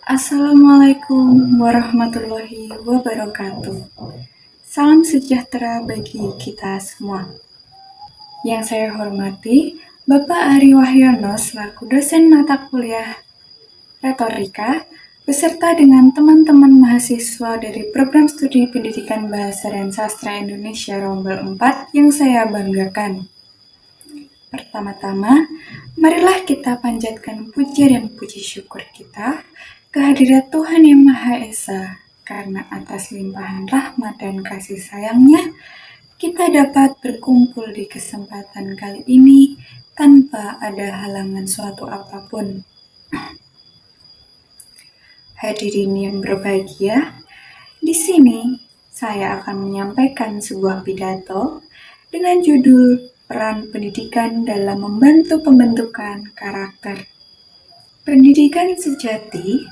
Assalamualaikum warahmatullahi wabarakatuh. Salam sejahtera bagi kita semua. Yang saya hormati, Bapak Ari Wahyono selaku dosen mata kuliah Retorika, beserta dengan teman-teman mahasiswa dari Program Studi Pendidikan Bahasa dan Sastra Indonesia Rombel 4 yang saya banggakan. Pertama-tama, marilah kita panjatkan puja dan puji syukur kita kehadirat Tuhan Yang Maha Esa, karena atas limpahan rahmat dan kasih sayangnya, kita dapat berkumpul di kesempatan kali ini tanpa ada halangan suatu apapun. Hadirin yang berbahagia, di sini saya akan menyampaikan sebuah pidato dengan judul Peran Pendidikan dalam Membantu Pembentukan Karakter. Pendidikan sejati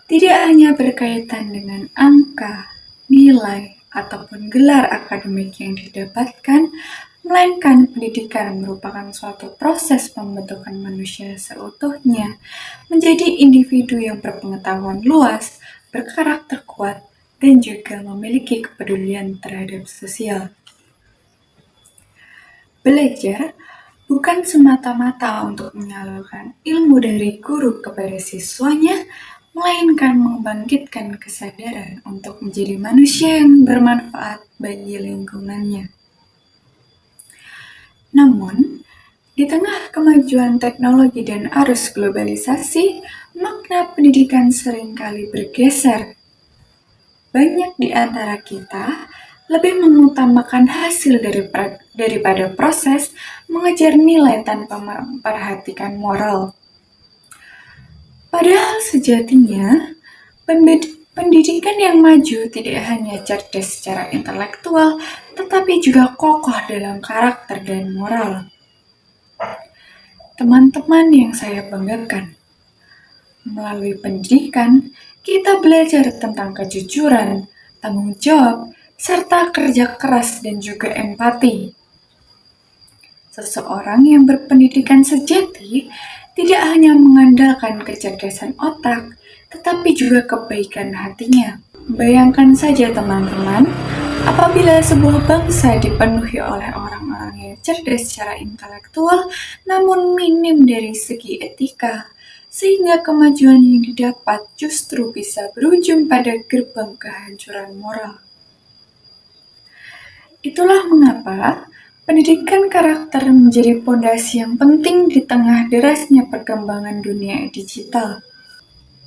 tidak hanya berkaitan dengan angka, nilai, ataupun gelar akademik yang didapatkan, melainkan pendidikan merupakan suatu proses pembentukan manusia seutuhnya menjadi individu yang berpengetahuan luas, berkarakter kuat, dan juga memiliki kepedulian terhadap sosial. Belajar bukan semata-mata untuk menyalurkan ilmu dari guru kepada siswanya, melainkan membangkitkan kesadaran untuk menjadi manusia yang bermanfaat bagi lingkungannya. Namun, di tengah kemajuan teknologi dan arus globalisasi, makna pendidikan seringkali bergeser. Banyak di antara kita lebih mengutamakan hasil daripada proses, mengejar nilai tanpa memperhatikan moral. Padahal sejatinya, pendidikan yang maju tidak hanya cerdas secara intelektual, tetapi juga kokoh dalam karakter dan moral. Teman-teman yang saya banggakan, melalui pendidikan, kita belajar tentang kejujuran, tanggung jawab, serta kerja keras dan juga empati. Seseorang yang berpendidikan sejati tidak hanya mengandalkan kecerdasan otak, tetapi juga kebaikan hatinya. Bayangkan saja teman-teman, apabila sebuah bangsa dipenuhi oleh orang-orang yang cerdas secara intelektual, namun minim dari segi etika, sehingga kemajuan yang didapat justru bisa berujung pada gerbang kehancuran moral. Itulah mengapa pendidikan karakter menjadi pondasi yang penting di tengah derasnya perkembangan dunia digital.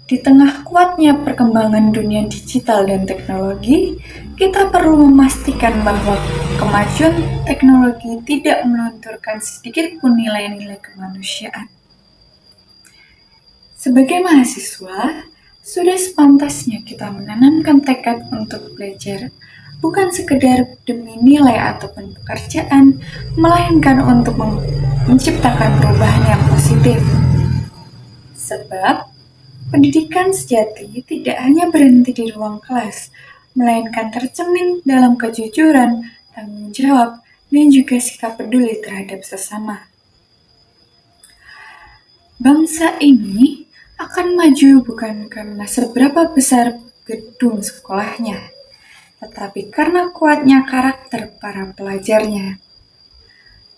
Di tengah kuatnya perkembangan dunia digital dan teknologi, kita perlu memastikan bahwa kemajuan teknologi tidak melunturkan sedikit pun nilai-nilai kemanusiaan. Sebagai mahasiswa, sudah sepantasnya kita menanamkan tekad untuk belajar, bukan sekedar demi nilai ataupun pekerjaan, melainkan untuk menciptakan perubahan yang positif. Sebab, pendidikan sejati tidak hanya berhenti di ruang kelas, melainkan tercermin dalam kejujuran, tanggung jawab, dan juga sikap peduli terhadap sesama. Bangsa ini akan maju bukan karena seberapa besar gedung sekolahnya, tetapi karena kuatnya karakter para pelajarnya.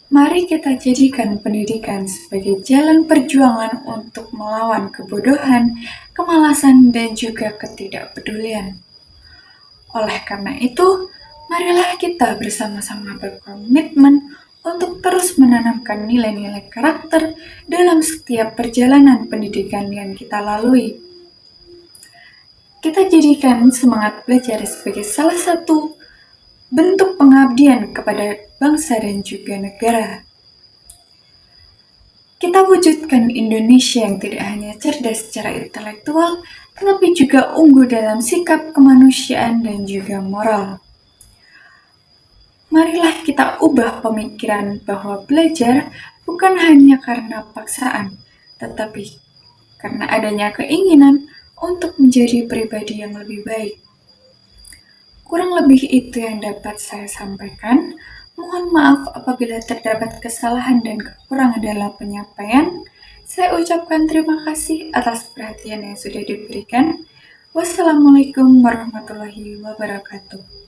Mari kita jadikan pendidikan sebagai jalan perjuangan untuk melawan kebodohan, kemalasan, dan juga ketidakpedulian. Oleh karena itu, marilah kita bersama-sama berkomitmen untuk terus menanamkan nilai-nilai karakter dalam setiap perjalanan pendidikan yang kita lalui. Kita jadikan semangat belajar sebagai salah satu bentuk pengabdian kepada bangsa dan juga negara. Kita wujudkan Indonesia yang tidak hanya cerdas secara intelektual, tetapi juga unggul dalam sikap kemanusiaan dan juga moral. Marilah kita ubah pemikiran bahwa belajar bukan hanya karena paksaan, tetapi karena adanya keinginan untuk menjadi pribadi yang lebih baik. Kurang lebih itu yang dapat saya sampaikan. Mohon maaf apabila terdapat kesalahan dan kekurangan dalam penyampaian. Saya ucapkan terima kasih atas perhatian yang sudah diberikan. Wassalamualaikum warahmatullahi wabarakatuh.